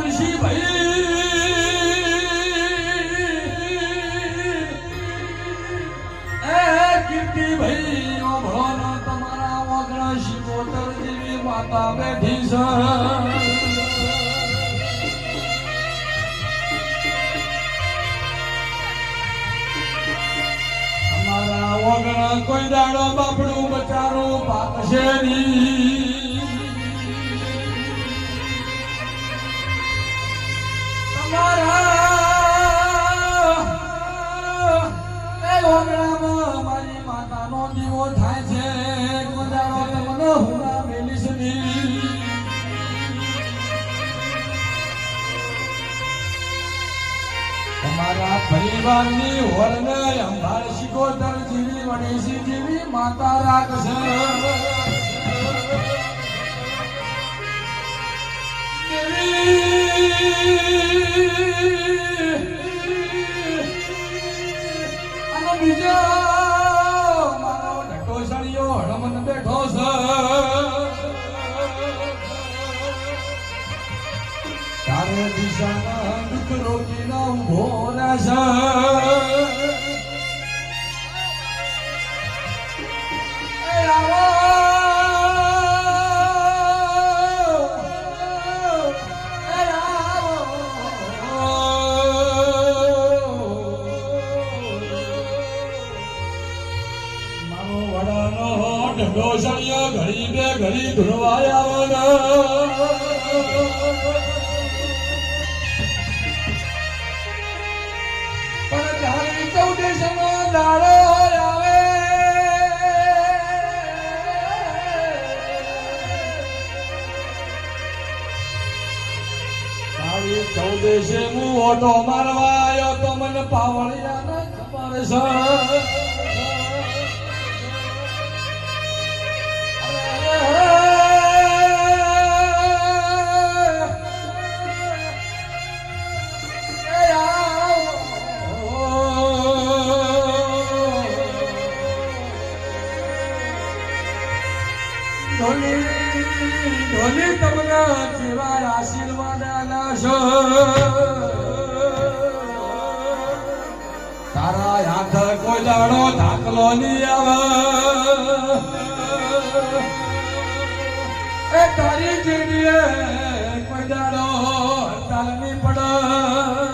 મુનશી ભાઈ એ કીર્તિ ભાઈ ઓ ભણો તમારા વગણા શિકોતર જેવી માતા બેઠી છે વગર કોઈ દાડો બાપડું બચારું પાકશે નહીં તમારા એ વગડામાં મારી માતાનો દીવો થાય છે કોઈ દાડો તમને હુના મેલીશ નહીં તમારા પરિવારની હોરને અંભાર શિકોતર જેવી વડીસી જેવી માતા રાખશે અને બીજો મારો ઢટો સળિયો હળમન બેઠો છે તારે દિશાના દુઃખ રોકીને ઊભો રહેશે મારો વડાનો ઢગો સળિયો ઘડી બે ઘડી ધૂળવાયા પણ તારી ચૌદેશનો દાડો આવે તારી ચૌદેશે હું ઓટો મારવા આવ્યો તો મને પાવળિયાને ખબર છે ઢોલી તમને જેવા આશીર્વાદ આલાશો તારા હાથ કોઈ દાડો ધાકલો નહીં આવે એ તારી જેડીએ કોઈ દાડો હડતાલ નહીં પડે